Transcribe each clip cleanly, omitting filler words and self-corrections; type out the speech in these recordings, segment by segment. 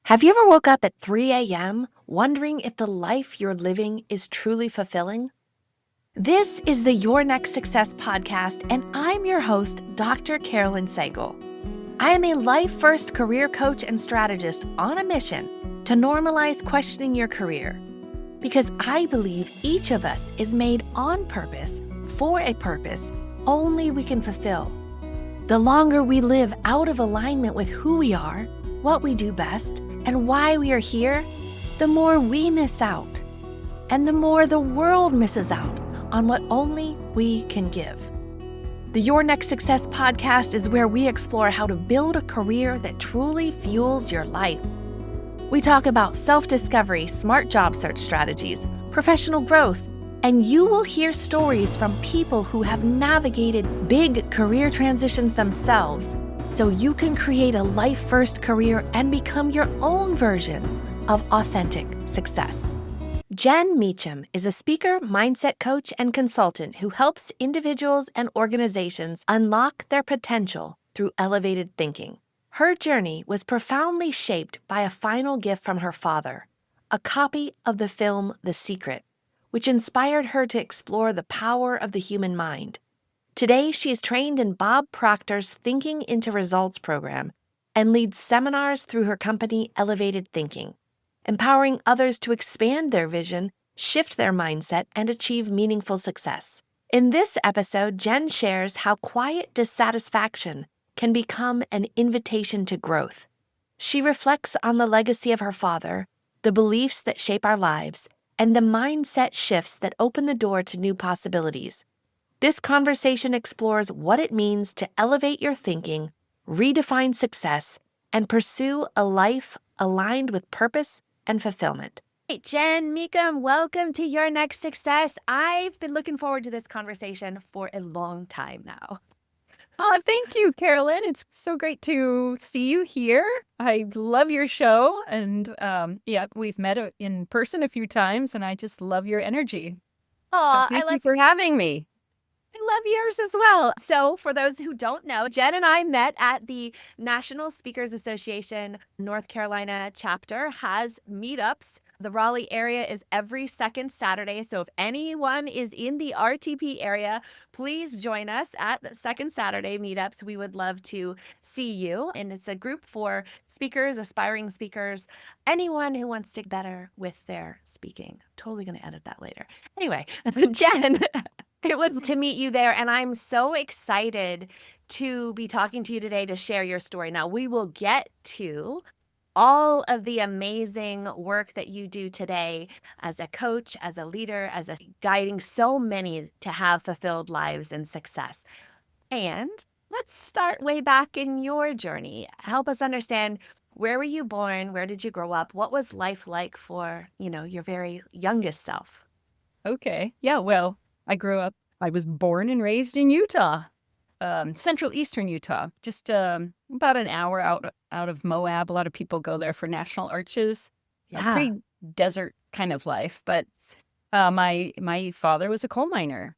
Have you ever woke up at 3 a.m. wondering if the life you're living is truly fulfilling? This is the Your Next Success podcast, and I'm your host, Dr. Carolyn Sangal. I am a life-first career coach and strategist on a mission to normalize questioning your career, because I believe each of us is made on purpose for a purpose only we can fulfill. The longer we live out of alignment with who we are, what we do best, and why we are here, the more we miss out, and the more the world misses out on what only we can give. The Your Next Success podcast is where we explore how to build a career that truly fuels your life. We talk about self-discovery, smart job search strategies, professional growth, and you will hear stories from people who have navigated big career transitions themselves, so you can create a life-first career and become your own version of authentic success. Jen Mecham is a speaker, mindset coach, and consultant who helps individuals and organizations unlock their potential through elevated thinking. Her journey was profoundly shaped by a final gift from her father, a copy of the film The Secret, which inspired her to explore the power of the human mind. Today, she is trained in Bob Proctor's Thinking into Results program and leads seminars through her company Elevated Thinking, empowering others to expand their vision, shift their mindset, and achieve meaningful success. In this episode, Jen shares how quiet dissatisfaction can become an invitation to growth. She reflects on the legacy of her father, the beliefs that shape our lives, and the mindset shifts that open the door to new possibilities. This conversation explores what it means to elevate your thinking, redefine success, and pursue a life aligned with purpose and fulfillment. Hey, Jen Mecham, welcome to Your Next Success. I've been looking forward to this conversation for a long time now. Oh, thank you, Carolyn. It's so great to see you here. I love your show. And we've met in person a few times, and I just love your energy. Oh, so thank you for having me. I love yours as well. So for those who don't know, Jen and I met at the National Speakers Association North Carolina chapter has meetups. The Raleigh area is every second Saturday. So if anyone is in the RTP area, please join us at the second Saturday meetups. We would love to see you. And it's a group for speakers, aspiring speakers, anyone who wants to get better with their speaking. Totally going to edit that later. Anyway, Jen, it was to meet you there, and I'm so excited to be talking to you today to share your story. Now, we will get to all of the amazing work that you do today as a coach, as a leader, as a guiding so many to have fulfilled lives and success. And let's start way back in your journey. Help us understand, where were you born? Where did you grow up? What was life like for, your very youngest self? Okay. Yeah, well, I was born and raised in Utah, central eastern Utah, just about an hour out of Moab. A lot of people go there for national arches. Yeah. A pretty desert kind of life. But my father was a coal miner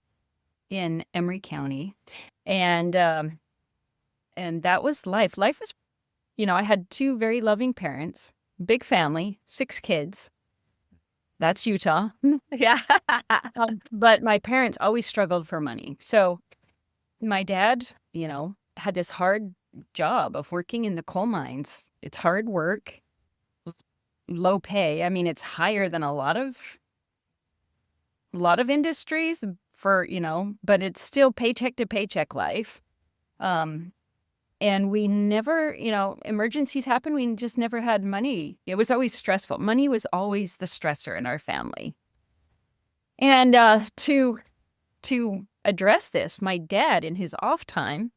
in Emery County, and that was life. Life was, I had two very loving parents, big family, 6 kids. That's Utah. Yeah. But my parents always struggled for money. So my dad, had this hard job of working in the coal mines. It's hard work, low pay. I mean, it's higher than a lot of industries but it's still paycheck to paycheck life. And we never, emergencies happen. We just never had money. It was always stressful. Money was always the stressor in our family. And to address this, my dad, in his off time,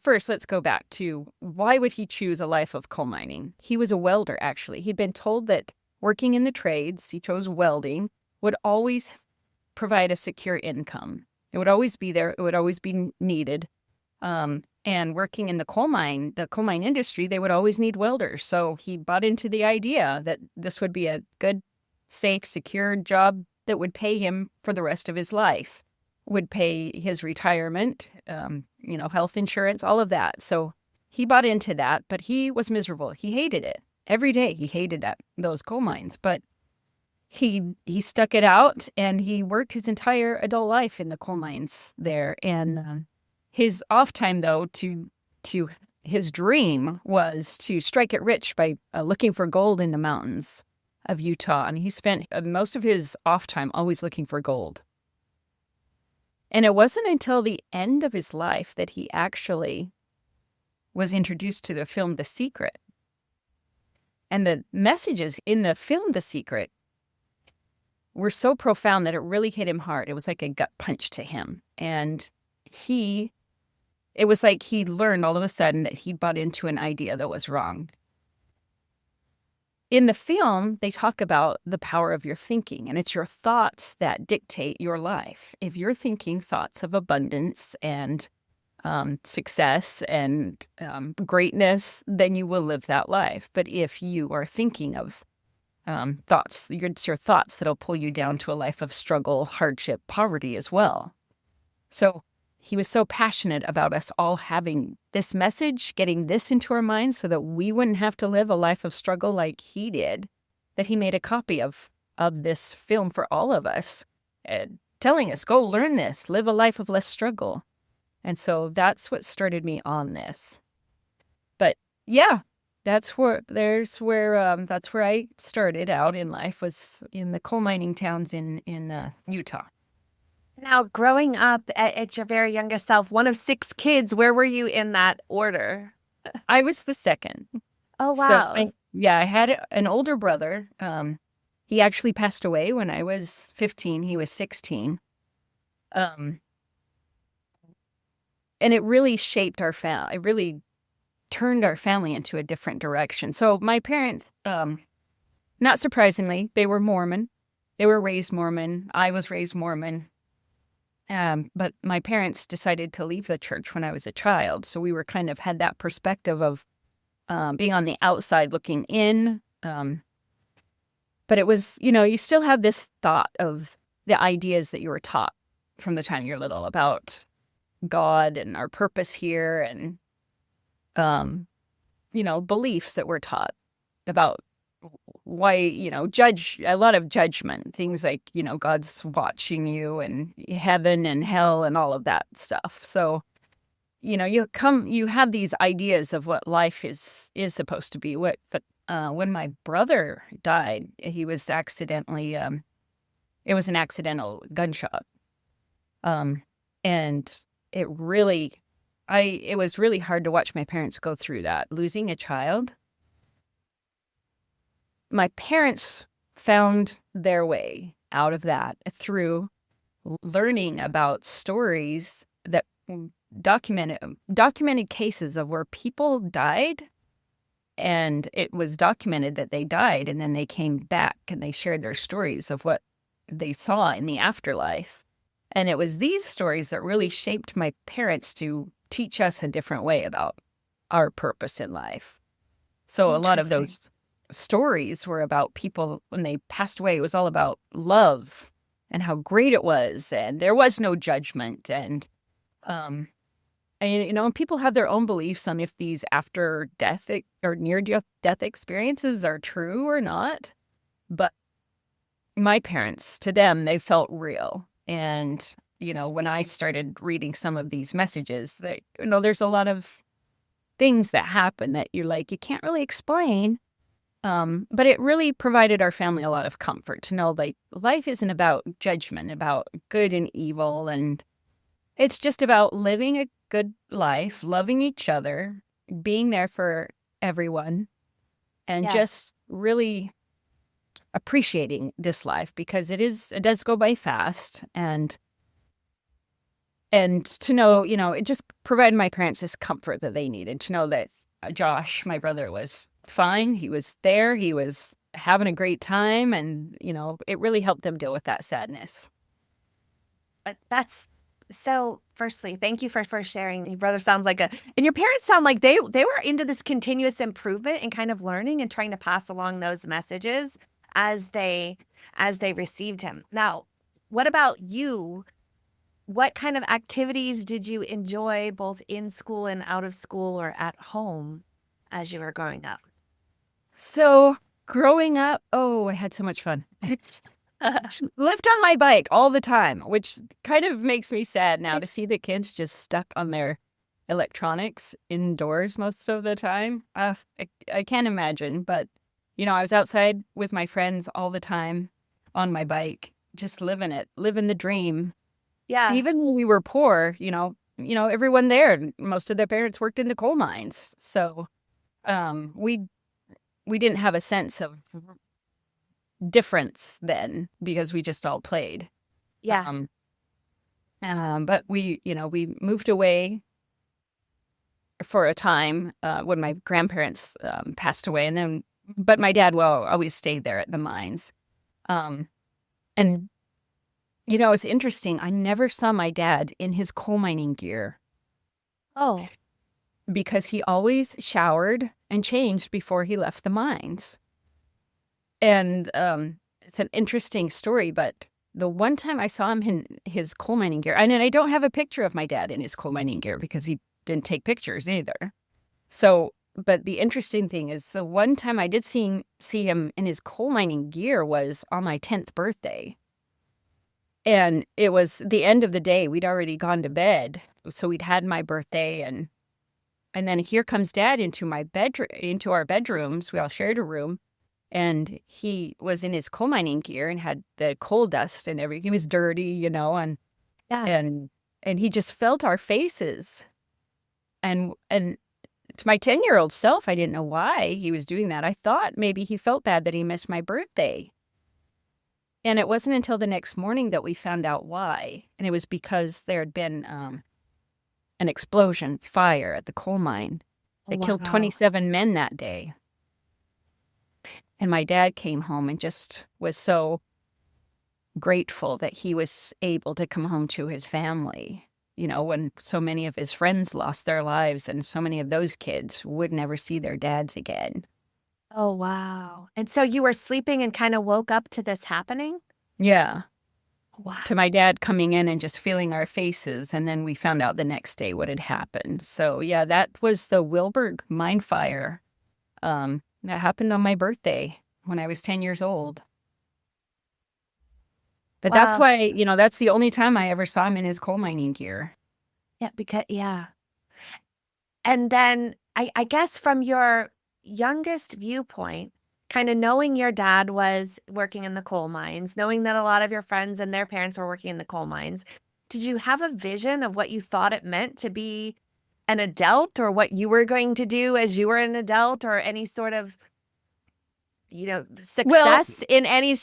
first let's go back to, why would he choose a life of coal mining? He was a welder, actually. He'd been told that working in the trades, he chose welding, would always provide a secure income. It would always be there. It would always be needed. And working in the coal mine industry, they would always need welders. So he bought into the idea that this would be a good, safe, secure job that would pay him for the rest of his life, would pay his retirement, health insurance, all of that. So he bought into that, but he was miserable. He hated it. Every day he hated those coal mines, but he stuck it out, and he worked his entire adult life in the coal mines there. And his off time, though, to his dream was to strike it rich by looking for gold in the mountains of Utah. And he spent most of his off time always looking for gold. And it wasn't until the end of his life that he actually was introduced to the film The Secret. And the messages in the film The Secret were so profound that it really hit him hard. It was like a gut punch to him. And it was like he learned all of a sudden that he'd bought into an idea that was wrong. In the film, they talk about the power of your thinking, and it's your thoughts that dictate your life. If you're thinking thoughts of abundance and success and greatness, then you will live that life. But if you are thinking of thoughts, it's your thoughts that'll pull you down to a life of struggle, hardship, poverty as well. So he was so passionate about us all having this message, getting this into our minds so that we wouldn't have to live a life of struggle like he did, that he made a copy of this film for all of us, telling us, go learn this, live a life of less struggle. And so that's what started me on this. But yeah, that's where I started out in life, was in the coal mining towns in Utah. Now, growing up at your very youngest self, one of 6 kids, where were you in that order? I was the second. Oh, wow. So I had an older brother. He actually passed away when I was 15. He was 16. And it really shaped our family. It really turned our family into a different direction. So my parents, not surprisingly, they were Mormon. They were raised Mormon. I was raised Mormon. But my parents decided to leave the church when I was a child. So we were kind of had that perspective of being on the outside looking in. But it was, you still have this thought of the ideas that you were taught from the time you're little about God and our purpose here, and, beliefs that we're taught about why, a lot of judgment, things like, God's watching you and heaven and hell and all of that stuff. So, you have these ideas of what life is supposed to be. But when my brother died, he was accidentally, it was an accidental gunshot. And it was really hard to watch my parents go through that, losing a child. My parents found their way out of that through learning about stories that documented cases of where people died, and it was documented that they died, and then they came back and they shared their stories of what they saw in the afterlife. And it was these stories that really shaped my parents to teach us a different way about our purpose in life. So a lot of those stories were about people when they passed away. It was all about love and how great it was, and there was no judgment. And people have their own beliefs on if these after death or near death experiences are true or not. But my parents, to them, they felt real. And when I started reading some of these messages, that there's a lot of things that happen that you're like, you can't really explain. But it really provided our family a lot of comfort to know, like, life isn't about judgment, about good and evil, and it's just about living a good life, loving each other, being there for everyone, and just really appreciating this life, because it does go by fast. And to know, it just provided my parents this comfort that they needed to know that Josh, my brother, was fine. He was there. He was having a great time. And, it really helped them deal with that sadness. That's so, firstly, thank you for sharing. Your brother sounds like and your parents sound like they were into this continuous improvement and kind of learning and trying to pass along those messages as they received him. Now, what about you? what kind of activities did you enjoy both in school and out of school or at home as you were growing up? So growing up, oh, I had so much fun. Lived on my bike all the time, which kind of makes me sad now to see the kids just stuck on their electronics indoors most of the time. I can't imagine, but I was outside with my friends all the time on my bike, just living it, living the dream. Yeah. Even when we were poor, everyone there, most of their parents worked in the coal mines, so we didn't have a sense of difference then because we just all played. Yeah. But we moved away for a time when my grandparents passed away, but my dad always stayed there at the mines. And it's interesting. I never saw my dad in his coal mining gear Oh, because he always showered and changed before he left the mines. And it's an interesting story, but the one time I saw him in his coal mining gear, and I don't have a picture of my dad in his coal mining gear because he didn't take pictures either. So, but the interesting thing is the one time I did see him in his coal mining gear was on my 10th birthday. And it was the end of the day. We'd already gone to bed. So we'd had my birthday and then here comes Dad into our bedrooms. We all shared a room. And he was in his coal mining gear and had the coal dust and everything. He was dirty, and yeah. and he just felt our faces. And to my 10-year-old self, I didn't know why he was doing that. I thought maybe he felt bad that he missed my birthday. And it wasn't until the next morning that we found out why. And it was because there had been an explosion, fire at the coal mine. It killed 27 men that day. And my dad came home and just was so grateful that he was able to come home to his family, when so many of his friends lost their lives and so many of those kids would never see their dads again. Oh, wow. And so you were sleeping and kind of woke up to this happening? Yeah. Wow. To my dad coming in and just feeling our faces. And then we found out the next day what had happened. So, yeah, that was the Wilburg mine fire. That happened on my birthday when I was 10 years old. But that's Wow. why, that's the only time I ever saw him in his coal mining gear. Yeah. And then I guess from your youngest viewpoint, kind of knowing your dad was working in the coal mines, knowing that a lot of your friends and their parents were working in the coal mines, did you have a vision of what you thought it meant to be an adult or what you were going to do as you were an adult or any sort of, success in any,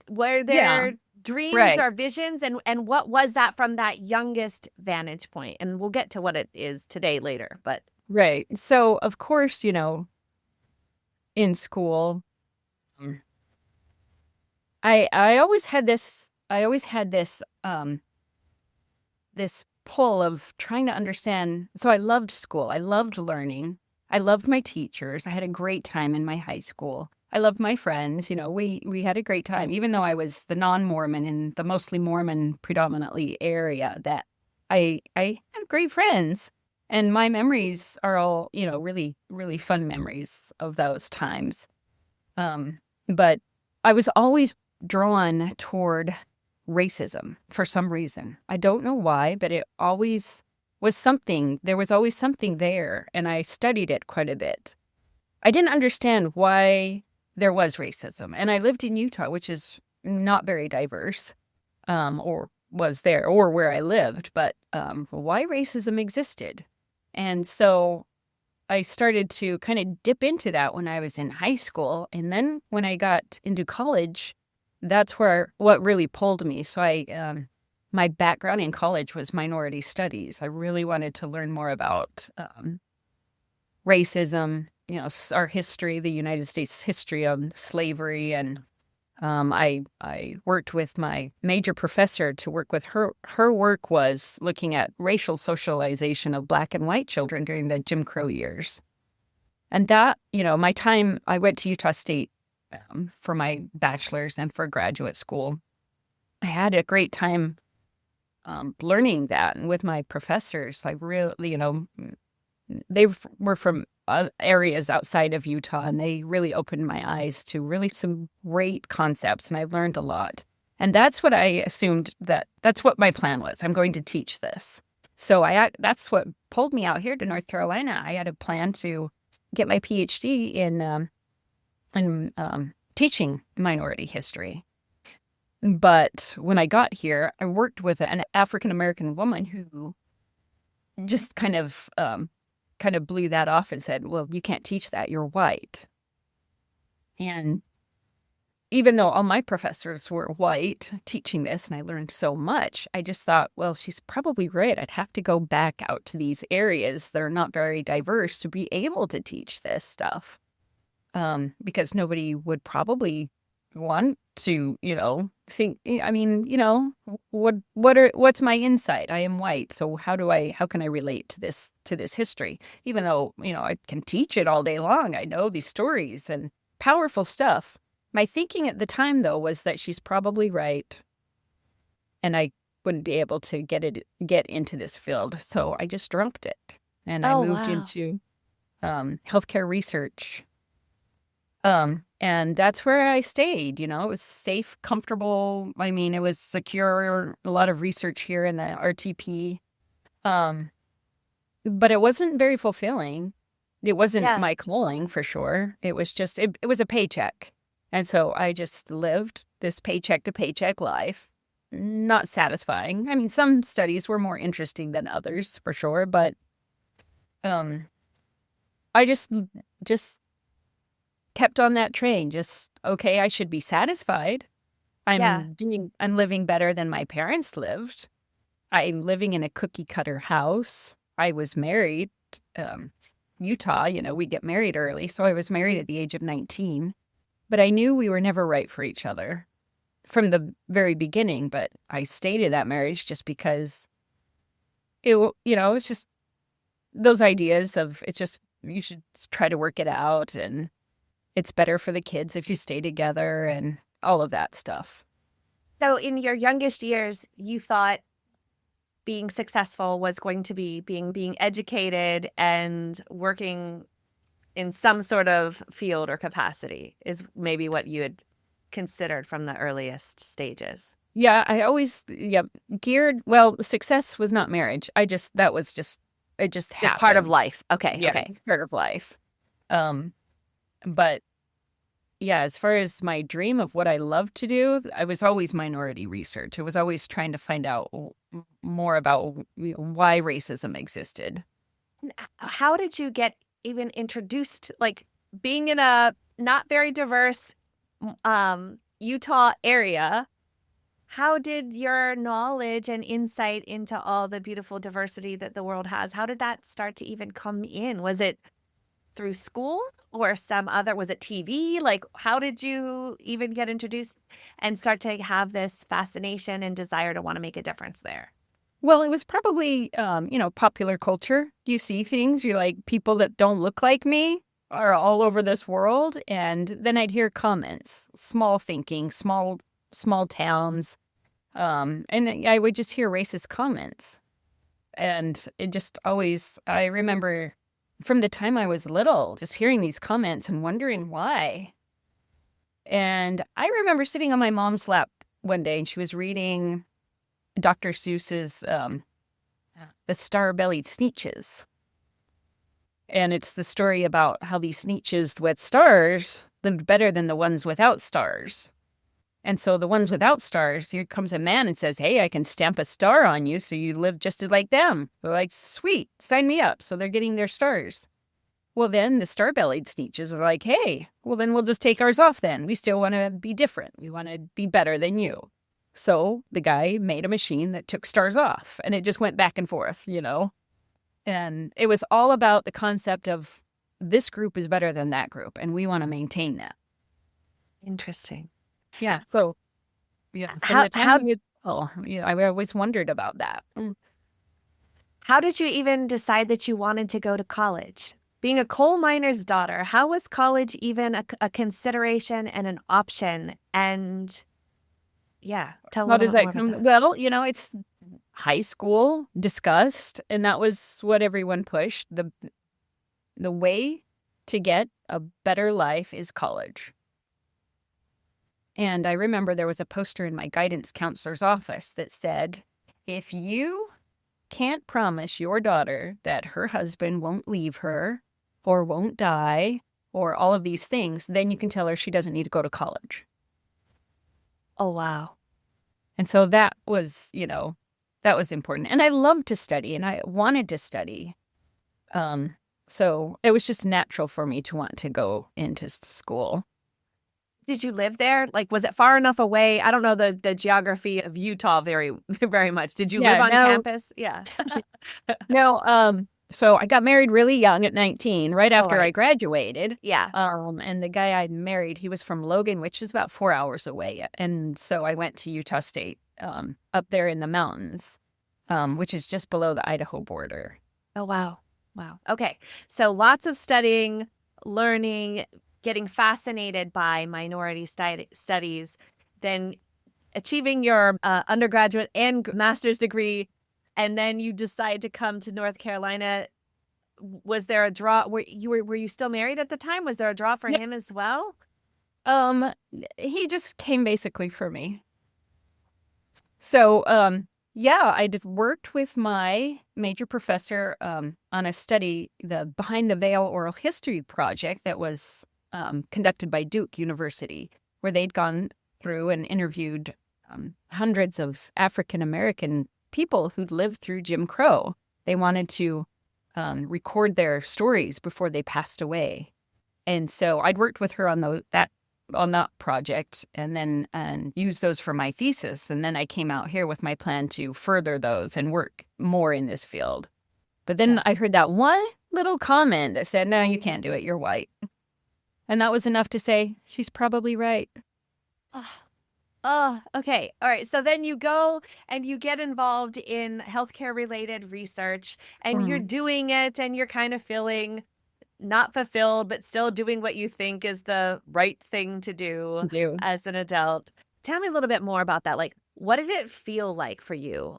were there dreams right. or visions and what was that from that youngest vantage point? And we'll get to what it is today later, but. Right. So, of course, in school, I always had this, this pull of trying to understand. So I loved school. I loved learning. I loved my teachers. I had a great time in my high school. I loved my friends. We had a great time, even though I was the non-Mormon in the mostly Mormon predominantly area that I had great friends. And my memories are all, really, really fun memories of those times. But I was always drawn toward racism for some reason. I don't know why, but it always was something. There was always something there, and I studied it quite a bit. I didn't understand why there was racism, and I lived in Utah, which is not very diverse, or was there, or where I lived, but why racism existed. And so I started to kind of dip into that when I was in high school. And then when I got into college, that's what really pulled me. So my background in college was minority studies. I really wanted to learn more about racism, our history, the United States history of slavery. And I worked with my major professor to work with her. Her work was looking at racial socialization of Black and white children during the Jim Crow years. And that, my time, I went to Utah State for my bachelor's and for graduate school. I had a great time learning that. And with my professors, like really, they were from areas outside of Utah, and they really opened my eyes to really some great concepts, and I learned a lot. And that's what I assumed that's what my plan was. I'm going to teach this. So that's what pulled me out here to North Carolina. I had a plan to get my PhD in teaching minority history. But when I got here, I worked with an African-American woman who just kind of blew that off and said, well, you can't teach that. You're white. And even though all my professors were white teaching this, and I learned so much, I just thought, well, she's probably right. I'd have to go back out to these areas that are not very diverse to be able to teach this stuff. Because nobody would probably want to, think, I mean, what's my insight? I am white. So how can I relate to this history? Even though, I can teach it all day long. I know these stories and powerful stuff. My thinking at the time, though, was that she's probably right, and I wouldn't be able to get into this field. So I just dropped it, and I moved into healthcare research. And that's where I stayed. It was safe, comfortable. I mean, it was secure. A lot of research here in the RTP, but it wasn't very fulfilling. It wasn't my calling for sure. It was just it was a paycheck. And so I just lived this paycheck to paycheck life, not satisfying. I mean, some studies were more interesting than others for sure, but I just kept on that train. Just, okay, I should be satisfied. I'm living better than my parents lived. I'm living in a cookie cutter house. I was married. Utah, we get married early, so I was married at the age of 19. But I knew we were never right for each other from the very beginning. But I stayed in that marriage just because it's just those ideas of you should try to work it out, and it's better for the kids if you stay together and all of that stuff. So in your youngest years, you thought being successful was going to be being educated and working in some sort of field or capacity is maybe what you had considered from the earliest stages. Yeah, I always geared. Well, success was not marriage. It just happened. Just part of life. Okay. Yeah, okay. It's part of life. But yeah, as far as my dream of what I love to do, I was always minority research. I was always trying to find out more about why racism existed. How did you get even introduced, like being in a not very diverse Utah area? How did your knowledge and insight into all the beautiful diversity that the world has, how did that start to even come in? Was it through school or was it TV? Like, how did you even get introduced and start to have this fascination and desire to want to make a difference there? Well, it was probably, popular culture. You see things, you're like, people that don't look like me are all over this world. And then I'd hear comments, small thinking, small towns. And I would just hear racist comments. And it just always, I remember from the time I was little, just hearing these comments and wondering why. And I remember sitting on my mom's lap one day, and she was reading Dr. Seuss's The Star-Bellied Sneetches. And it's the story about how these Sneetches with stars lived better than the ones without stars. And so the ones without stars, here comes a man and says, hey, I can stamp a star on you so you live just like them. They're like, sweet, sign me up. So they're getting their stars. Well, then the star-bellied Sneetches are like, hey, well, then we'll just take ours off then. We still want to be different. We want to be better than you. So the guy made a machine that took stars off, and it just went back and forth, And it was all about the concept of this group is better than that group, and we want to maintain that. Interesting. Yeah. So, yeah. I always wondered about that. How did you even decide that you wanted to go to college? Being a coal miner's daughter, how was college even a consideration and an option? And yeah, tell me. How does that come? Well, high school discussed, and that was what everyone pushed. The way to get a better life is college. And I remember there was a poster in my guidance counselor's office that said, if you can't promise your daughter that her husband won't leave her or won't die or all of these things, then you can tell her she doesn't need to go to college. Oh, wow. And so that was, that was important. And I loved to study and I wanted to study. So it was just natural for me to want to go into school. Did you live there? Like, was it far enough away? I don't know the geography of Utah very, very much. Did you live on campus? Yeah. No, so I got married really young at 19, right after I graduated. Yeah. And the guy I married, he was from Logan, which is about 4 hours away. And so I went to Utah State, up there in the mountains, which is just below the Idaho border. Oh, wow. Wow. Okay. So lots of studying, learning, getting fascinated by minority studies, then achieving your undergraduate and master's degree, and then you decide to come to North Carolina. Was there a draw? Were you still married at the time? Was there a draw for him as well? He just came basically for me. So, yeah, I worked with my major professor on a study, the Behind the Veil Oral History project that was conducted by Duke University, where they'd gone through and interviewed hundreds of African-American people who'd lived through Jim Crow. They wanted to record their stories before they passed away. And so I'd worked with her on that project and use those for my thesis. And then I came out here with my plan to further those and work more in this field. But then I heard that one little comment that said, no, you can't do it. You're white. And that was enough to say, she's probably right. Oh, okay. All right. So then you go and you get involved in healthcare related research and you're doing it and you're kind of feeling not fulfilled, but still doing what you think is the right thing to do as an adult. Tell me a little bit more about that. Like, what did it feel like for you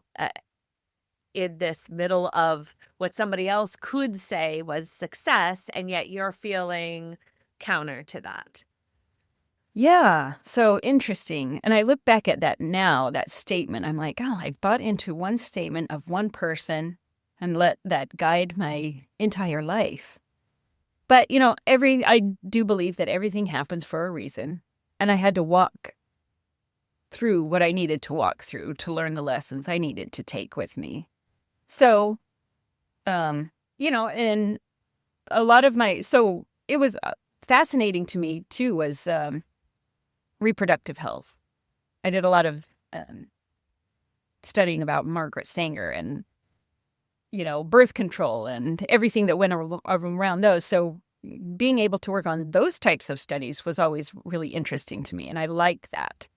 in this middle of what somebody else could say was success, and yet you're feeling counter to that? Yeah, so interesting. And I look back at that now, that statement. I'm like, oh, I bought into one statement of one person and let that guide my entire life. But, I do believe that everything happens for a reason. And I had to walk through what I needed to walk through to learn the lessons I needed to take with me. So, and a lot of so it was fascinating to me too was reproductive health. I did a lot of studying about Margaret Sanger and, birth control and everything that went around those. So being able to work on those types of studies was always really interesting to me. And I liked that.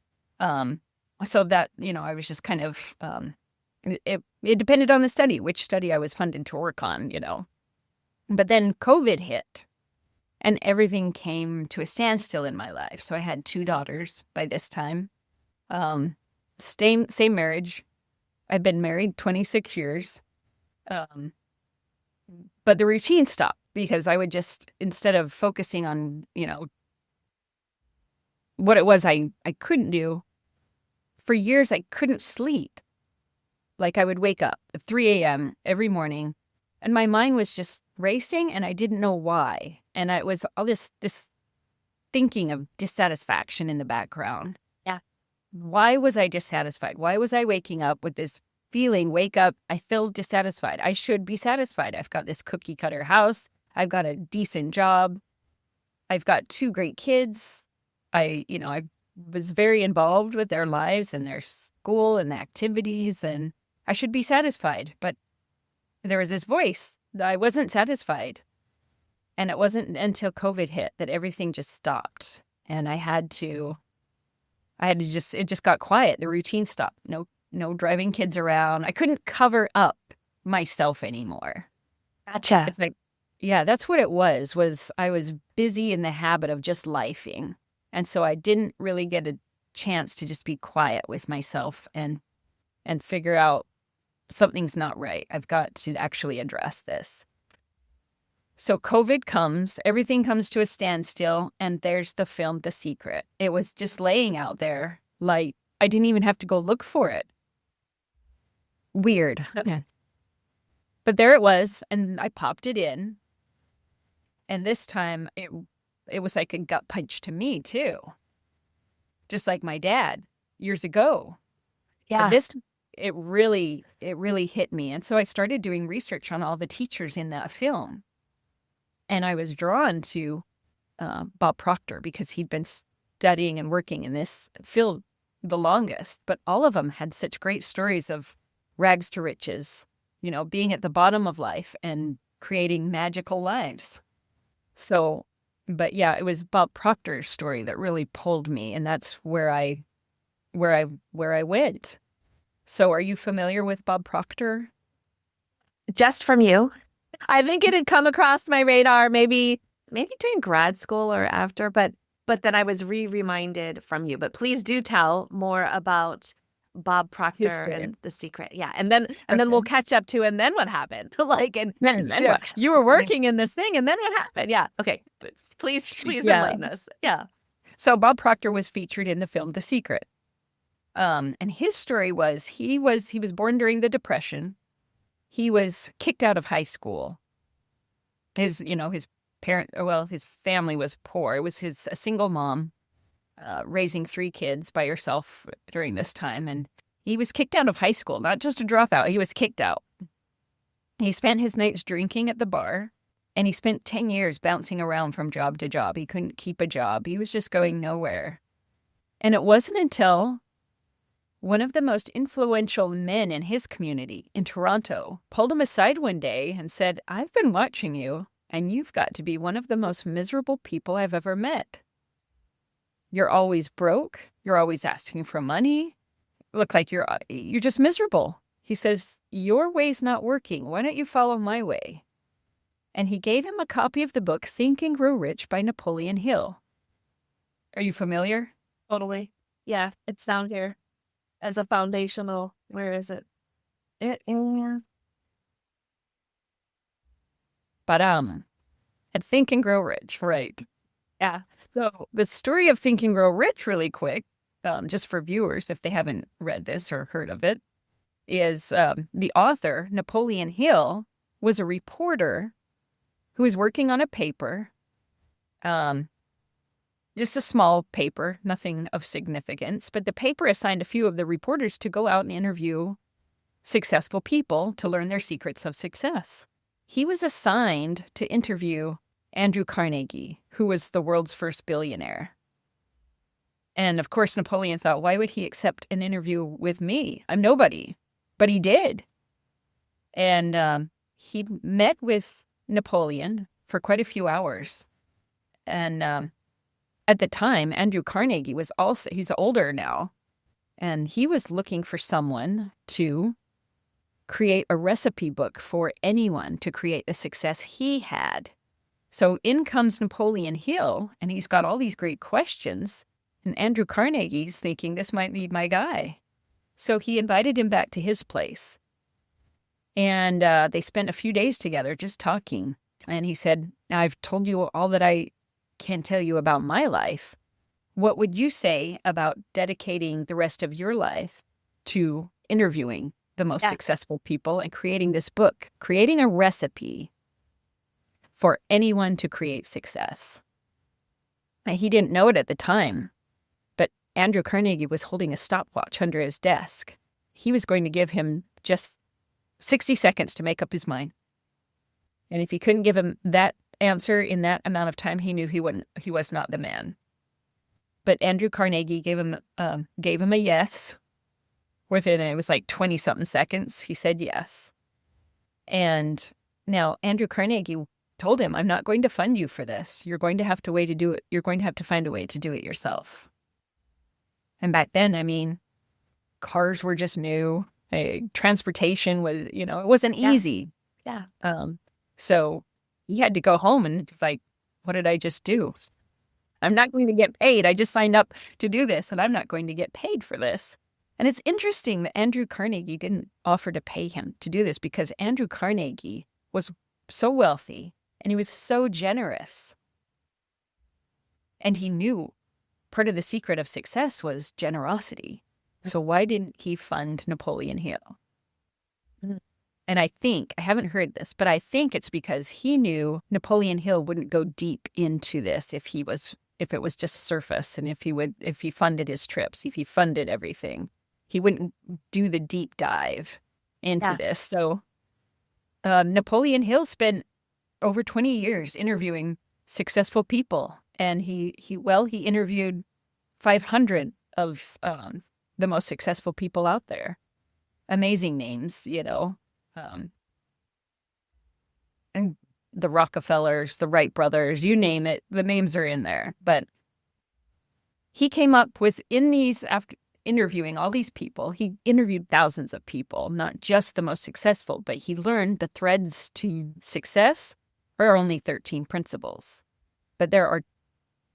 So that, I was just kind of, it depended on the study, which study I was funded to work on, But then COVID hit. And everything came to a standstill in my life. So I had 2 daughters by this time. Same marriage. I've been married 26 years. But the routine stopped because I would just, instead of focusing on, what it was I couldn't do, for years I couldn't sleep. Like I would wake up at 3 a.m. every morning and my mind was just racing and I didn't know why. And it was all this thinking of dissatisfaction in the background. Yeah. Why was I dissatisfied? Why was I waking up with this feeling, wake up, I feel dissatisfied. I should be satisfied. I've got this cookie cutter house. I've got a decent job. I've got 2 great kids. I was very involved with their lives and their school and the activities, and I should be satisfied. But there was this voice that I wasn't satisfied. And it wasn't until COVID hit that everything just stopped. And it just got quiet. The routine stopped. No driving kids around. I couldn't cover up myself anymore. Gotcha. It's like, yeah, that's what it was I was busy in the habit of just lifing. And so I didn't really get a chance to just be quiet with myself and figure out something's not right. I've got to actually address this. So COVID comes, everything comes to a standstill, and there's the film The Secret. It was just laying out there, like I didn't even have to go look for it. Weird. But there it was, and I popped it in. And this time it was like a gut punch to me too. Just like my dad years ago. Yeah. But this it really hit me. And so I started doing research on all the teachers in that film. And I was drawn to Bob Proctor because he'd been studying and working in this field the longest. But all of them had such great stories of rags to riches, being at the bottom of life and creating magical lives. So, but yeah, it was Bob Proctor's story that really pulled me, and that's where I went. So, are you familiar with Bob Proctor? Just from you. I think it had come across my radar maybe during grad school or after, but then I was reminded from you. But please do tell more about Bob Proctor and The Secret. Yeah. And then we'll catch up to, and then what happened? You were working in this thing, and then what happened? Yeah. Okay. Please enlighten us. Yeah. So Bob Proctor was featured in the film The Secret. And his story was he was born during the Depression. He was kicked out of high school. His family was poor. It was a single mom raising 3 kids by herself during this time. And he was kicked out of high school, not just a dropout. He was kicked out. He spent his nights drinking at the bar, and he spent 10 years bouncing around from job to job. He couldn't keep a job. He was just going nowhere. And it wasn't until one of the most influential men in his community in Toronto pulled him aside one day and said, "I've been watching you, and you've got to be one of the most miserable people I've ever met. You're always broke. You're always asking for money. Look like you're just miserable." He says, "Your way's not working. Why don't you follow my way?" And he gave him a copy of the book Think and Grow Rich by Napoleon Hill. Are you familiar? Totally. Yeah, it's down here as a foundational. Where is it? But at Think and Grow Rich, right? Yeah. So the story of Think and Grow Rich, really quick, just for viewers if they haven't read this or heard of it, is the author, Napoleon Hill, was a reporter who was working on a paper, just a small paper, nothing of significance, but the paper assigned a few of the reporters to go out and interview successful people to learn their secrets of success. He was assigned to interview Andrew Carnegie, who was the world's first billionaire. And of course, Napoleon thought, why would he accept an interview with me? I'm nobody. But he did. And he met with Napoleon for quite a few hours. And at the time, Andrew Carnegie was also, he's older now, and he was looking for someone to create a recipe book for anyone to create the success he had. So in comes Napoleon Hill, and he's got all these great questions, and Andrew Carnegie's thinking, this might be my guy. So he invited him back to his place, and they spent a few days together just talking. And he said, I've told you all that I can tell you about my life. What would you say about dedicating the rest of your life to interviewing the most successful people and creating this book, creating a recipe for anyone to create success? And he didn't know it at the time, but Andrew Carnegie was holding a stopwatch under his desk. He was going to give him just 60 seconds to make up his mind. And if he couldn't give him that answer in that amount of time, he knew he was not the man. But Andrew Carnegie gave him a yes. Within, it was like 20-something seconds, he said yes. And now Andrew Carnegie told him, I'm not going to fund you for this. You're going to have to do it. You're going to have to find a way to do it yourself. And back then, I mean, cars were just new. Transportation was, it wasn't easy. Yeah. So he had to go home and like, what did I just do? I'm not going to get paid. I just signed up to do this, and I'm not going to get paid for this. And it's interesting that Andrew Carnegie didn't offer to pay him to do this, because Andrew Carnegie was so wealthy and he was so generous. And he knew part of the secret of success was generosity. So why didn't he fund Napoleon Hill? And I haven't heard this, but I think it's because he knew Napoleon Hill wouldn't go deep into this if it was just surface, and if he funded his trips, if he funded everything, he wouldn't do the deep dive into this. So Napoleon Hill spent over 20 years interviewing successful people, and he interviewed 500 of the most successful people out there. Amazing names, and the Rockefellers, the Wright brothers, you name it, the names are in there. But he came up with, after interviewing all these people, he interviewed thousands of people, not just the most successful, but he learned the threads to success are only 13 principles. But there are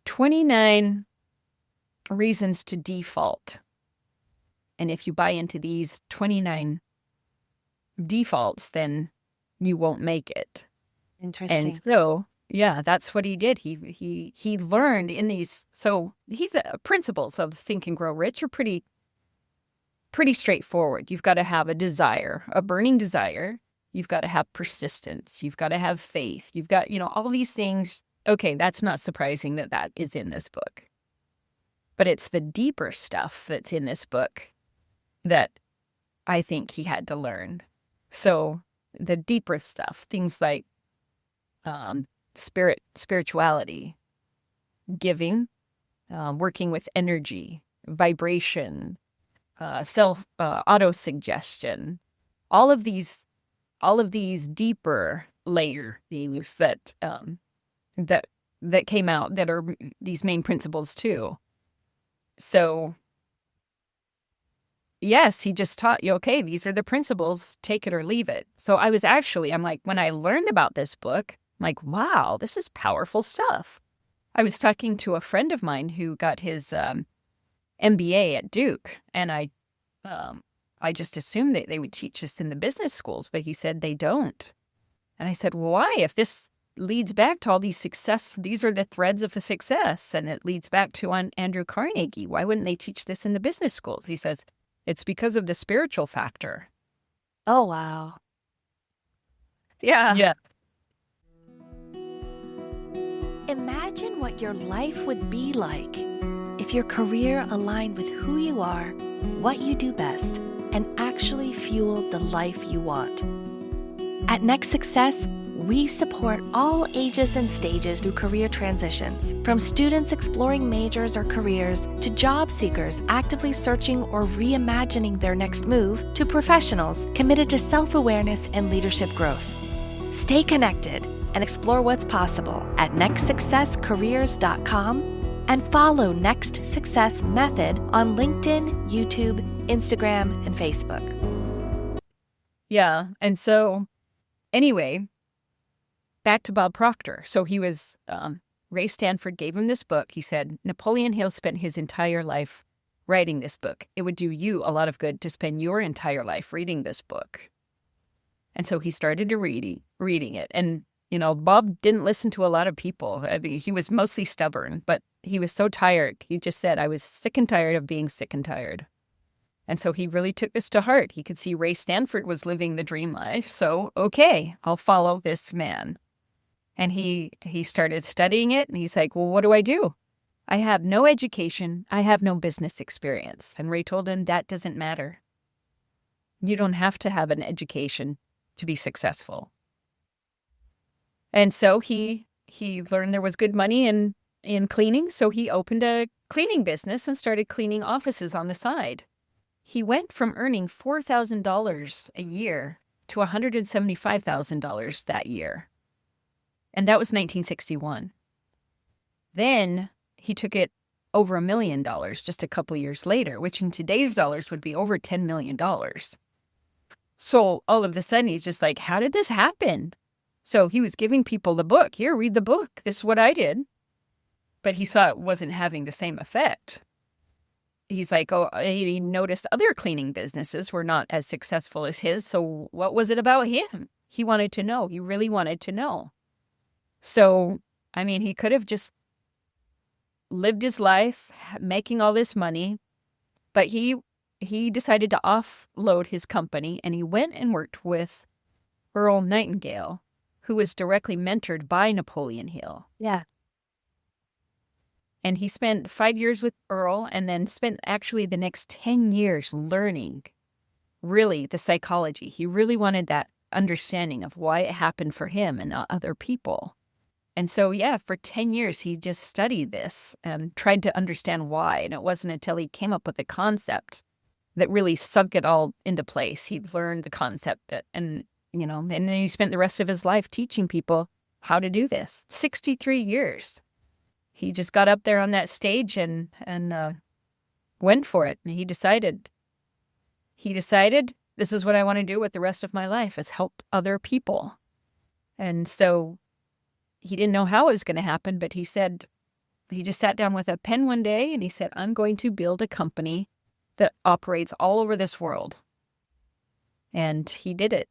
29 reasons to default. And if you buy into these 29 defaults, then you won't make it. Interesting. And so, yeah, that's what he did. He learned in these. So these principles of Think and Grow Rich are pretty straightforward. You've got to have a desire, a burning desire. You've got to have persistence. You've got to have faith. You've got, all these things. Okay, that's not surprising that is in this book. But it's the deeper stuff that's in this book that I think he had to learn. So the deeper stuff, things like spirituality, giving, working with energy, vibration, auto-suggestion, all of these deeper layer things that came out that are these main principles too. So yes, he just taught you, okay, these are the principles, take it or leave it. So I'm like, when I learned about this book, I'm like, wow, this is powerful stuff. I was talking to a friend of mine who got his MBA at Duke, and I just assumed that they would teach this in the business schools, but he said they don't. And I said, well, why? If this leads back to all these these are the threads of a success, and it leads back to Andrew Carnegie, why wouldn't they teach this in the business schools? He says, it's because of the spiritual factor. Oh, wow. Yeah. Yeah. Imagine what your life would be like if your career aligned with who you are, what you do best, and actually fueled the life you want. At Next Success, we support all ages and stages through career transitions, from students exploring majors or careers to job seekers actively searching or reimagining their next move to professionals committed to self-awareness and leadership growth. Stay connected and explore what's possible at nextsuccesscareers.com and follow Next Success Method on LinkedIn, YouTube, Instagram, and Facebook. Yeah. And so anyway, back to Bob Proctor. So he was, Ray Stanford gave him this book. He said, Napoleon Hill spent his entire life writing this book. It would do you a lot of good to spend your entire life reading this book. And so he started to reading it. And, Bob didn't listen to a lot of people. I mean, he was mostly stubborn, but he was so tired. He just said, I was sick and tired of being sick and tired. And so he really took this to heart. He could see Ray Stanford was living the dream life. So, okay, I'll follow this man. And he started studying it, and he's like, well, what do I do? I have no education. I have no business experience. And Ray told him that doesn't matter. You don't have to have an education to be successful. And so he learned there was good money in cleaning, so he opened a cleaning business and started cleaning offices on the side. He went from earning $4,000 a year to $175,000 that year. And that was 1961. Then he took it over $1 million just a couple years later, which in today's dollars would be over $10 million. So all of a sudden, he's just like, how did this happen? So he was giving people the book. Here, read the book. This is what I did. But he saw it wasn't having the same effect. he's like, oh, he noticed other cleaning businesses were not as successful as his. So what was it about him? He wanted to know. He really wanted to know. So, I mean, he could have just lived his life making all this money, but he decided to offload his company, and he went and worked with Earl Nightingale, who was directly mentored by Napoleon Hill. Yeah. And he spent 5 years with Earl and then spent actually the next 10 years learning really the psychology. He really wanted that understanding of why it happened for him and not other people. And so, yeah, for 10 years, he just studied this and tried to understand why. And it wasn't until he came up with a concept that really sunk it all into place. He learned the concept and then he spent the rest of his life teaching people how to do this. 63 years. He just got up there on that stage and went for it. And he decided, this is what I want to do with the rest of my life, is help other people. And so he didn't know how it was going to happen, but he said, he just sat down with a pen one day and he said, I'm going to build a company that operates all over this world. And he did it.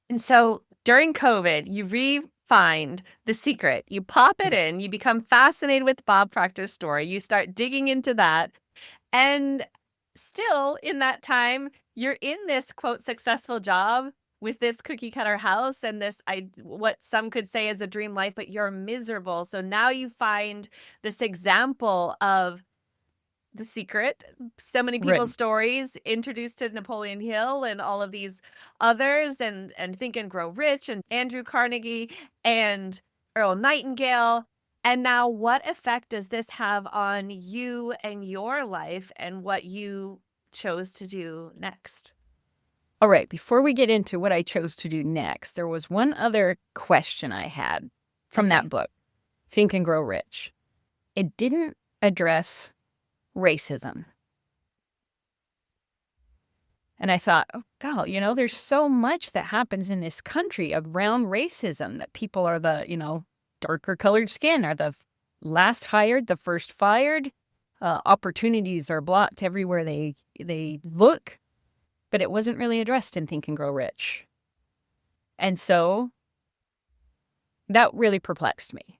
And so during COVID, you refined the secret. You pop it in, you become fascinated with Bob Proctor's story. You start digging into that. And still in that time, you're in this, quote, successful job with this cookie cutter house and this, what some could say is a dream life, but you're miserable. So now you find this example of The Secret, so many people's Right. stories introduced to Napoleon Hill and all of these others, and Think and Grow Rich and Andrew Carnegie and Earl Nightingale. And now what effect does this have on you and your life and what you chose to do next? All right, before we get into what I chose to do next, there was one other question I had from Okay. that book, Think and Grow Rich. It didn't address racism. And I thought, oh, God, there's so much that happens in this country around racism, that people are the, darker colored skin are the last hired, the first fired. Opportunities are blocked everywhere they look. But it wasn't really addressed in Think and Grow Rich. And so that really perplexed me.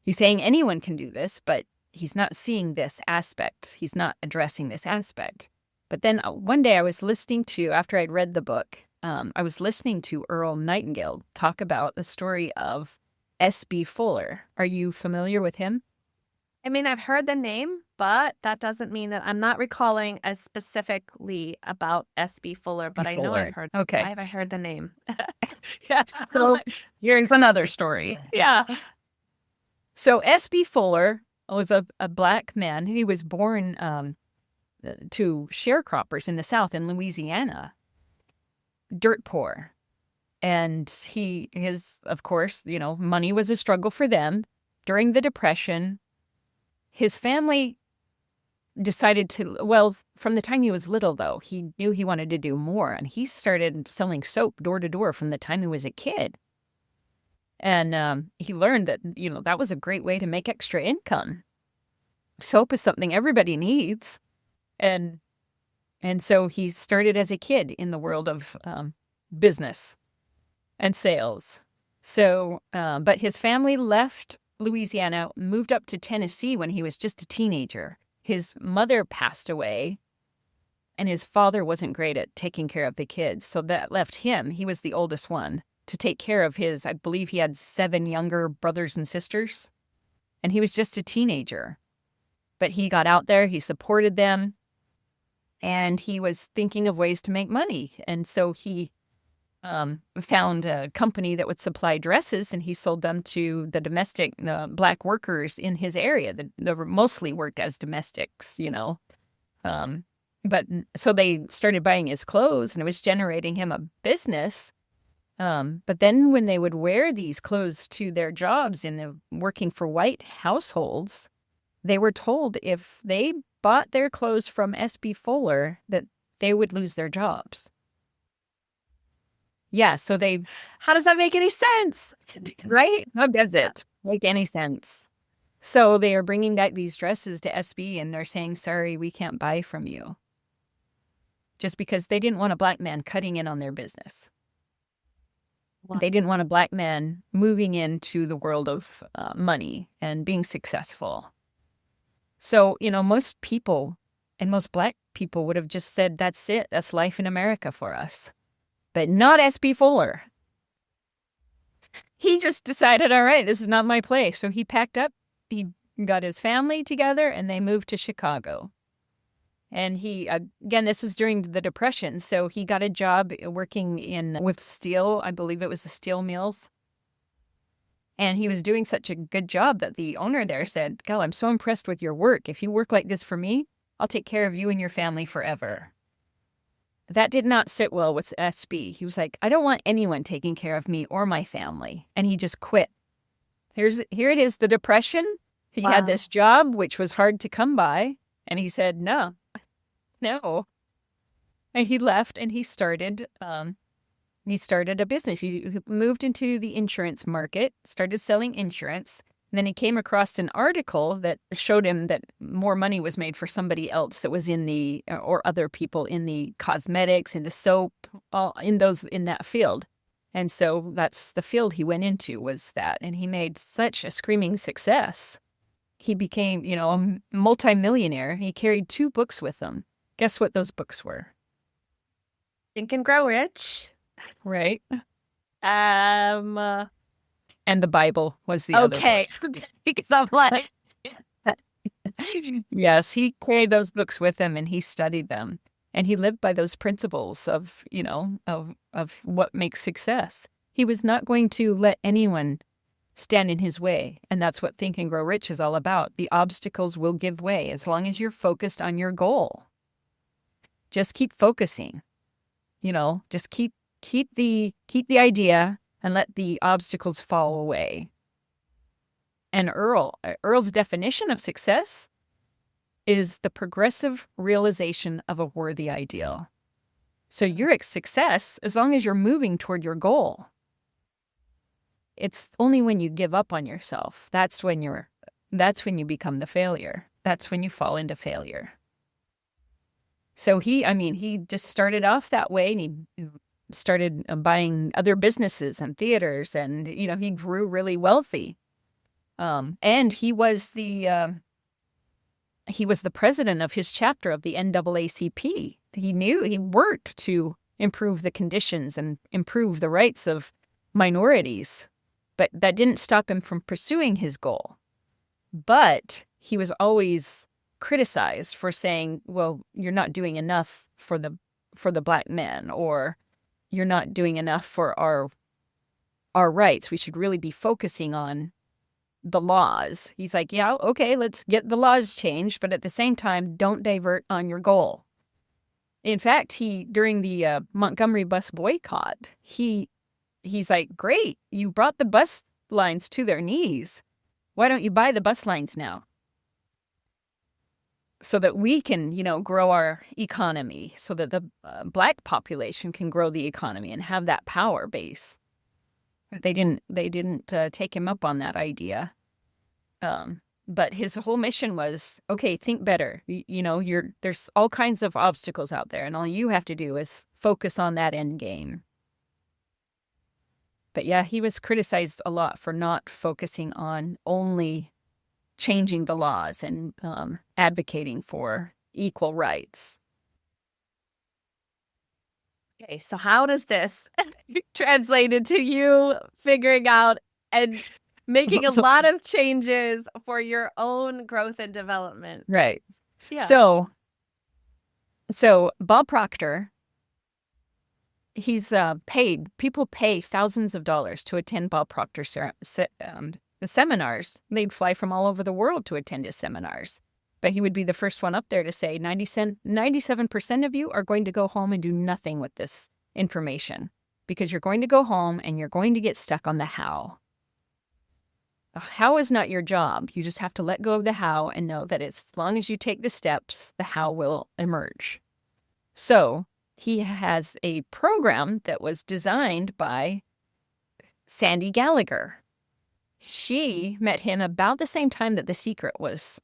He's saying anyone can do this, but he's not seeing this aspect. He's not addressing this aspect. But then one day I was listening to, after I'd read the book, I was listening to Earl Nightingale talk about the story of S.B. Fuller. Are you familiar with him? I mean, I've heard the name, but that doesn't mean that I'm not recalling as specifically about S.B. Fuller, but I know I've heard. Okay. I've heard the name. Yeah. So here's another story. Yeah. So S.B. Fuller was a black man. He was born to sharecroppers in the South in Louisiana, dirt poor. And of course, money was a struggle for them. During the Depression, his family decided from the time he was little, though, he knew he wanted to do more. And he started selling soap door to door from the time he was a kid. And he learned that, that was a great way to make extra income. Soap is something everybody needs. And so he started as a kid in the world of business and sales. So, but his family left Louisiana, moved up to Tennessee when he was just a teenager. His mother passed away, and his father wasn't great at taking care of the kids. So that left him, he was the oldest one, to take care of I believe he had 7 younger brothers and sisters. And he was just a teenager. But he got out there, he supported them, and he was thinking of ways to make money. And so he found a company that would supply dresses, and he sold them to the domestic black workers in his area that mostly worked as domestics, But so they started buying his clothes, and it was generating him a business. But then when they would wear these clothes to their jobs working for white households, they were told if they bought their clothes from S.B. Fuller that they would lose their jobs. Yeah, so How does that make any sense? right? How does it make any sense? So they are bringing back these dresses to SB and they're saying, sorry, we can't buy from you. Just because they didn't want a black man cutting in on their business. Wow. They didn't want a black man moving into the world of money and being successful. So, most people and most black people would have just said, that's it. That's life in America for us. But not S.B. Fuller. He just decided, all right, this is not my place. So he packed up, he got his family together, and they moved to Chicago. And he, again, this was during the Depression, so he got a job working with steel. I believe it was the steel mills. And he was doing such a good job that the owner there said, "Gal, I'm so impressed with your work. If you work like this for me, I'll take care of you and your family forever." That did not sit well with SB. He was like, I don't want anyone taking care of me or my family. And he just quit. Here it is, the Depression. He had this job, which was hard to come by. And he said, no. And he left and he started a business. He moved into the insurance market, started selling insurance. And then he came across an article that showed him that more money was made for somebody else that was or other people in the cosmetics, in the soap, in that field. And so that's the field he went into, was that. And he made such a screaming success. He became, a multimillionaire. He carried 2 books with him. Guess what those books were? Think and Grow Rich. Right. And the Bible was the other book. Because I'm like, yes, he carried those books with him and he studied them. And he lived by those principles of what makes success. He was not going to let anyone stand in his way. And that's what Think and Grow Rich is all about. The obstacles will give way as long as you're focused on your goal. Just keep focusing. Just keep the idea and let the obstacles fall away. And Earl's definition of success is the progressive realization of a worthy ideal. So you're a success as long as you're moving toward your goal. It's only when you give up on yourself, that's when you become the failure. That's when you fall into failure. So he just started off that way, and he started buying other businesses and theaters, and he grew really wealthy. And he was the president of his chapter of the NAACP. He worked to improve the conditions and improve the rights of minorities, but that didn't stop him from pursuing his goal. But he was always criticized for saying, well, you're not doing enough for the black men, or you're not doing enough for our rights. We should really be focusing on the laws. He's like, yeah, okay, let's get the laws changed, but at the same time, don't divert on your goal. In fact, during the Montgomery bus boycott, he's like, great, you brought the bus lines to their knees. Why don't you buy the bus lines now? So that we can, grow our economy, so that the black population can grow the economy and have that power base. They didn't take him up on that idea. But his whole mission was, okay, think better. There's all kinds of obstacles out there, and all you have to do is focus on that end game. But yeah, he was criticized a lot for not focusing on only changing the laws and advocating for equal rights. Okay, so how does this translate into you figuring out and making a lot of changes for your own growth and development? Right. Yeah. So Bob Proctor, he's people pay thousands of dollars to attend Bob Proctor the seminars. They'd fly from all over the world to attend his seminars. But he would be the first one up there to say, 97% of you are going to go home and do nothing with this information, because you're going to go home and you're going to get stuck on the how. The how is not your job. You just have to let go of the how and know that as long as you take the steps, the how will emerge. So he has a program that was designed by Sandy Gallagher. she met him about the same time that The Secret was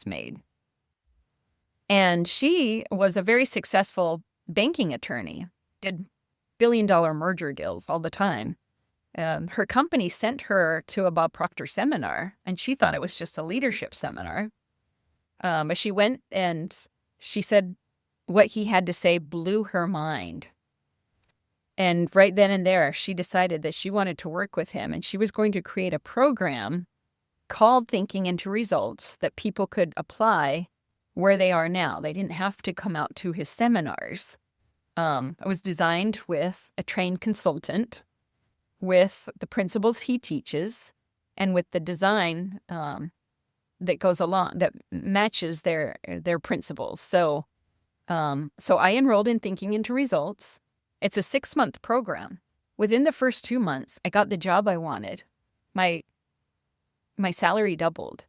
made. And she was a very successful banking attorney, did billion-dollar merger deals all the time. Her company sent her to a Bob Proctor seminar, and she thought it was just a leadership seminar. But she went, and she said what he had to say blew her mind. And right then and there, she decided that she wanted to work with him, and she was going to create a program called Thinking into Results that people could apply where they are now. They didn't have to come out to his seminars. It was designed with a trained consultant, with the principles he teaches, and with the design that goes along, that matches their principles. So I enrolled in Thinking into Results. It's a 6-month program. Within the first 2 months, I got the job I wanted. My salary doubled.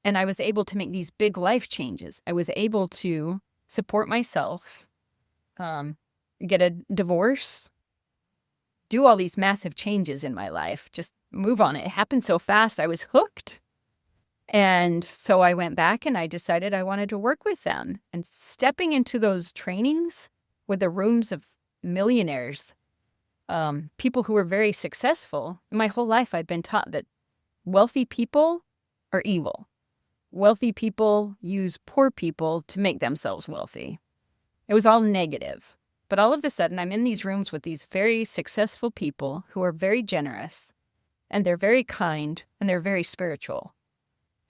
And I was able to make these big life changes. I was able to support myself, get a divorce, do all these massive changes in my life, just move on. It happened so fast, I was hooked. And so I went back and I decided I wanted to work with them. And stepping into those trainings with the rooms of millionaires, people who were very successful, my whole life I'd been taught that wealthy people are evil. Wealthy people use poor people to make themselves wealthy. It was all negative. But all of a sudden, I'm in these rooms with these very successful people who are very generous, and they're very kind, and they're very spiritual.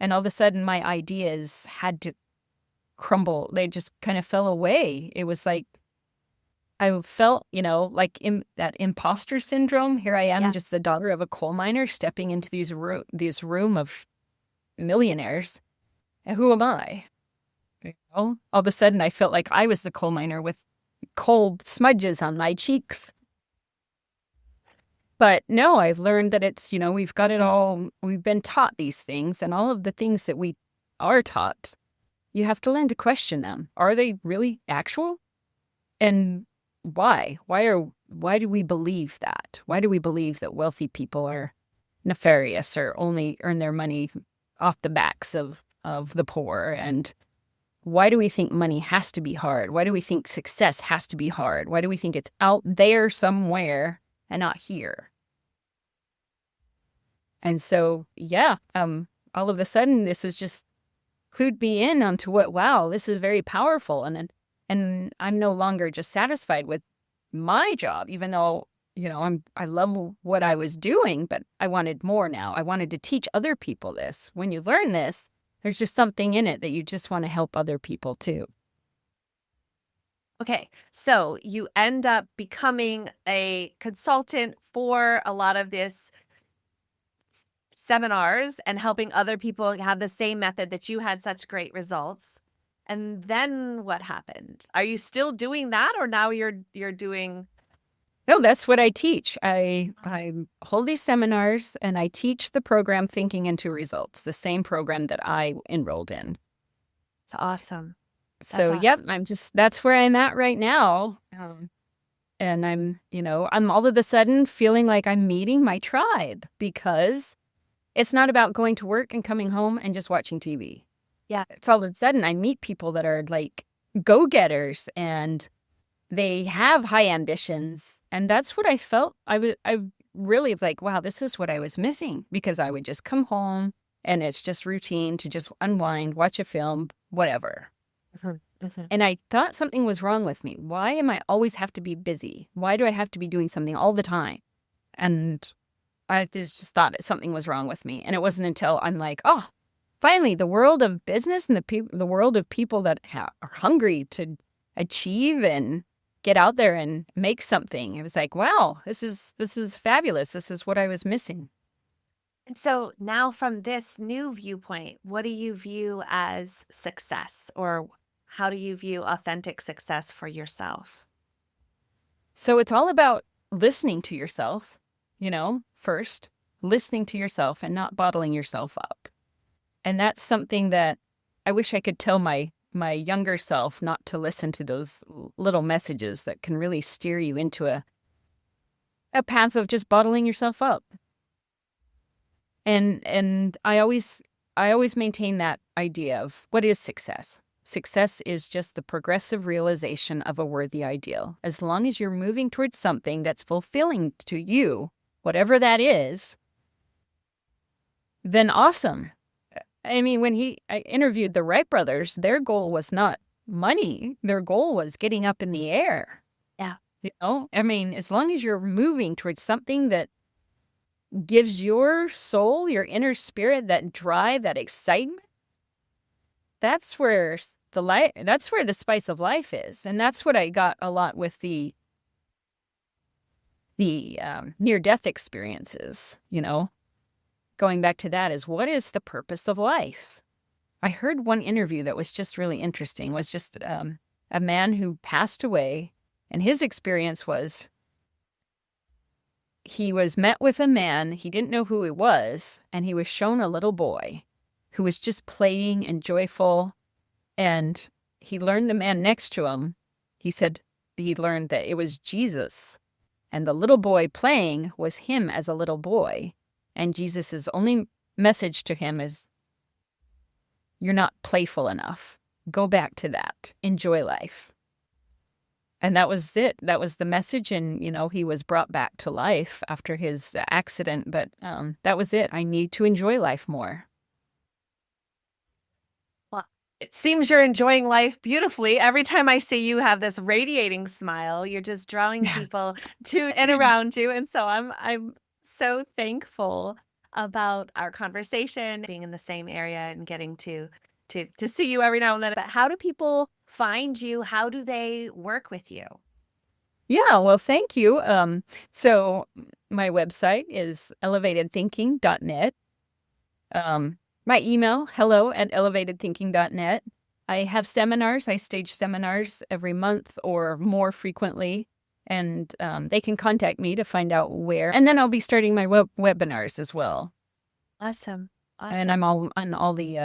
And all of a sudden, my ideas had to crumble. They just kind of fell away. It was like I felt, like in that imposter syndrome. Here I am, just the daughter of a coal miner, stepping into this room of millionaires. And who am I? All of a sudden, I felt like I was the coal miner with coal smudges on my cheeks. But no, I've learned that it's, we've got it all. We've been taught these things, and all of the things that we are taught, you have to learn to question them. Are they really actual? And why? Why do we believe that? Why do we believe that wealthy people are nefarious or only earn their money off the backs of the poor? And why do we think money has to be hard? Why do we think success has to be hard? Why do we think it's out there somewhere and not here? And so, all of a sudden, this has just clued me in onto wow, this is very powerful. And I'm no longer just satisfied with my job, even though, I love what I was doing, but I wanted more now. I wanted to teach other people this. When you learn this, there's just something in it that you just want to help other people too. Okay, so you end up becoming a consultant for a lot of this seminars and helping other people have the same method that you had such great results. And then what happened? Are you still doing that, or now you're doing? No, that's what I teach. I hold these seminars and I teach the program Thinking into Results, the same program that I enrolled in. It's awesome. Yep, that's where I'm at right now. And I'm all of a sudden feeling like I'm meeting my tribe, because it's not about going to work and coming home and just watching TV. Yeah. It's all of a sudden I meet people that are like go-getters, and they have high ambitions. And that's what I felt. I really like, wow, this is what I was missing, because I would just come home and it's just routine to just unwind, watch a film, whatever. And I thought something was wrong with me. Why am I always have to be busy? Why do I have to be doing something all the time? And I just thought something was wrong with me. And it wasn't until I'm like, oh, finally, the world of business and the world of people that are hungry to achieve and get out there and make something. It was like, wow, this is fabulous. This is what I was missing. And so now, from this new viewpoint, what do you view as success, or how do you view authentic success for yourself? So it's all about listening to yourself, first, listening to yourself and not bottling yourself up. And that's something that I wish I could tell my younger self, not to listen to those little messages that can really steer you into a path of just bottling yourself up. And I always maintain that idea of what is success. Success is just the progressive realization of a worthy ideal. As long as you're moving towards something that's fulfilling to you, whatever that is, then awesome. I mean, when I interviewed the Wright brothers, their goal was not money. Their goal was getting up in the air. Yeah. I mean, as long as you're moving towards something that gives your soul, your inner spirit, that drive, that excitement, that's where the spice of life is. And that's what I got a lot with the near-death experiences, Going back to that is, what is the purpose of life? I heard one interview that was just really interesting. It was just a man who passed away, and his experience was he was met with a man, he didn't know who he was, and he was shown a little boy who was just playing and joyful, and he learned the man next to him, he said he learned that it was Jesus, and the little boy playing was him as a little boy. And Jesus' only message to him is, you're not playful enough. Go back to that. Enjoy life. And that was it. That was the message. And, he was brought back to life after his accident. But that was it. I need to enjoy life more. Well, it seems you're enjoying life beautifully. Every time I see you have this radiating smile, you're just drawing people to and around you. And so I'm so thankful about our conversation, being in the same area and getting to see you every now and then. But how do people find you? How do they work with you? Yeah, well, thank you. So my website is elevatedthinking.net. My email, hello@elevatedthinking.net. I have seminars. I stage seminars every month or more frequently. And they can contact me to find out where. And then I'll be starting my webinars as well. Awesome. And I'm all on all the,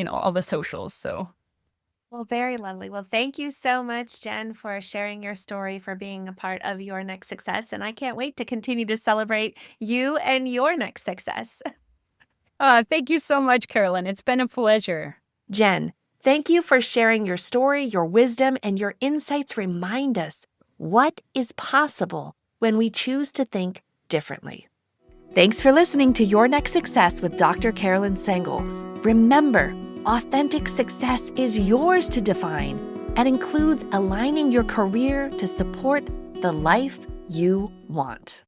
all the socials. So. Well, very lovely. Well, thank you so much, Jen, for sharing your story, for being a part of your next success. And I can't wait to continue to celebrate you and your next success. Thank you so much, Carolyn. It's been a pleasure. Jen, thank you for sharing your story, your wisdom, and your insights remind us what is possible when we choose to think differently. Thanks for listening to Your Next Success with Dr. Carolyn Sangal. Remember, authentic success is yours to define and includes aligning your career to support the life you want.